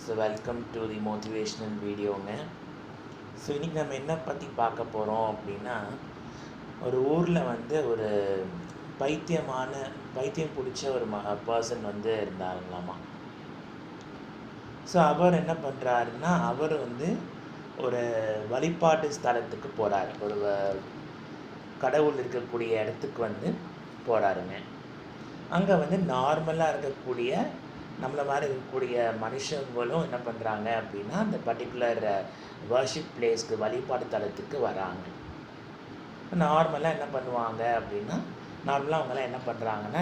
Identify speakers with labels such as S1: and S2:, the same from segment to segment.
S1: So welcome to the motivational வீடியோங்க. So இன்றைக்கி நம்ம என்ன பற்றி பார்க்க போகிறோம் அப்படின்னா, ஒரு ஊரில் ஒரு பைத்தியம் பிடிச்ச ஒரு பர்சன் இருந்தாங்களாமா. ஸோ அவர் என்ன பண்ணுறாருன்னா, அவர் ஒரு வழிபாட்டு ஸ்தலத்துக்கு போகிறார். ஒரு கடவுள் இருக்கக்கூடிய இடத்துக்கு போகிறாருங்க. அங்கே நார்மலாக இருக்கக்கூடிய நம்மளை மாதிரி இருக்கக்கூடிய மனுஷங்களும் என்ன பண்ணுறாங்க அப்படின்னா, அந்த பர்டிகுலர் வர்ஷிப் பிளேஸ்க்கு வழிபாடு தலத்துக்கு வராங்க. நார்மலாக என்ன பண்ணுவாங்க அப்படின்னா, அவங்களாம் என்ன பண்ணுறாங்கன்னா,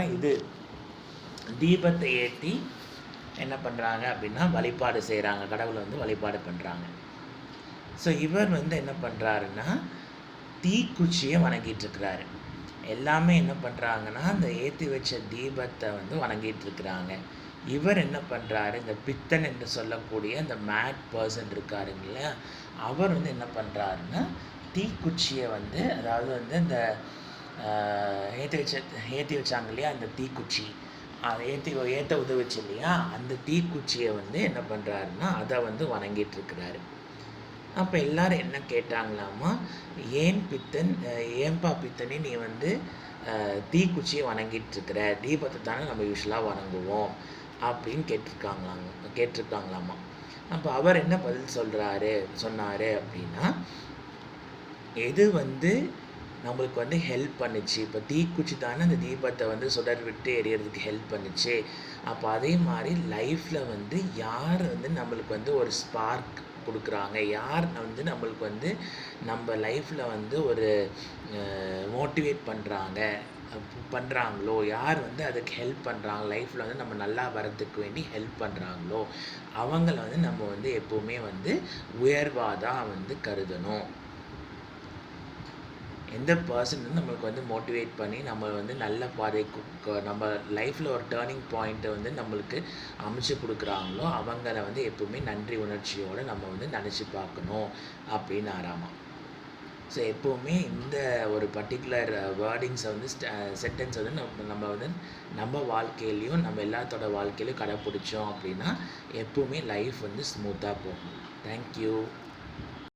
S1: தீபத்தை ஏற்றி என்ன பண்ணுறாங்க அப்படின்னா வழிபாடு செய்கிறாங்க, கடவுளை வழிபாடு பண்ணுறாங்க. ஸோ இவர் என்ன பண்ணுறாருன்னா, தீக்குச்சியை வணங்கிட்டுருக்கிறாரு. எல்லாமே என்ன பண்ணுறாங்கன்னா, அந்த ஏற்றி வச்ச தீபத்தை வணங்கிட்டுருக்கிறாங்க. இவர் என்ன பண்ணுறாரு, இந்த பித்தன் என்று சொல்லக்கூடிய அந்த மேட் பர்சன் இருக்காருங்கள, அவர் என்ன பண்ணுறாருன்னா, தீக்குச்சியை அதாவது இந்த ஏற்றி வச்சாங்க இல்லையா, அந்த தீக்குச்சி அதை ஏற்ற உதவுச்சு இல்லையா, அந்த தீக்குச்சியை என்ன பண்ணுறாருன்னா, அதை வணங்கிட்டுருக்கிறாரு. அப்போ எல்லோரும் என்ன கேட்டாங்களாமா, ஏன்பா பித்தனே நீ தீக்குச்சியை வணங்கிட்டுருக்கிற, தீபத்தை தானே நம்ம யூஸ்வலாக வணங்குவோம் அப்படின்னு கேட்டிருக்காங்களாமா. அப்போ அவர் என்ன பதில் சொன்னார் அப்படின்னா, எது நம்மளுக்கு ஹெல்ப் பண்ணுச்சு, இப்போ தீக்குச்சி தானே அந்த தீபத்தை சுடர் விட்டு எரியறதுக்கு ஹெல்ப் பண்ணுச்சு. அப்போ அதே மாதிரி லைஃப்பில் யார் நம்மளுக்கு ஒரு ஸ்பார்க் கொடுக்குறாங்க, யார் நம்மளுக்கு நம்ம லைஃப்பில் ஒரு மோட்டிவேட் பண்ணுறாங்களோ, யார் அதுக்கு ஹெல்ப் பண்ணுறாங்க, லைஃப்பில் நம்ம நல்லா வரதுக்கு வேண்டி ஹெல்ப் பண்ணுறாங்களோ, அவங்கள நம்ம எப்போவுமே உயர்வாக தான் கருதணும். எந்த பர்சன் நம்மளுக்கு மோட்டிவேட் பண்ணி நம்ம நல்ல பாதைக்கு நம்ம லைஃப்பில் ஒரு டேர்னிங் பாயிண்ட்டை நம்மளுக்கு அமைச்சு கொடுக்குறாங்களோ, அவங்கள எப்போவுமே நன்றி உணர்ச்சியோடு நம்ம நினச்சி பார்க்கணும் அப்படின்னு ஆறாமா. ஸோ எப்போவுமே இந்த ஒரு பர்டிகுலர் வேர்டிங்ஸை சென்டென்ஸ் நம்ம வாழ்க்கையிலையும் நம்ம எல்லாத்தோட வாழ்க்கையிலையும் கடைப்பிடிச்சோம் அப்படின்னா எப்போவுமே லைஃப் ஸ்மூத்தாக போகும். தேங்க்யூ.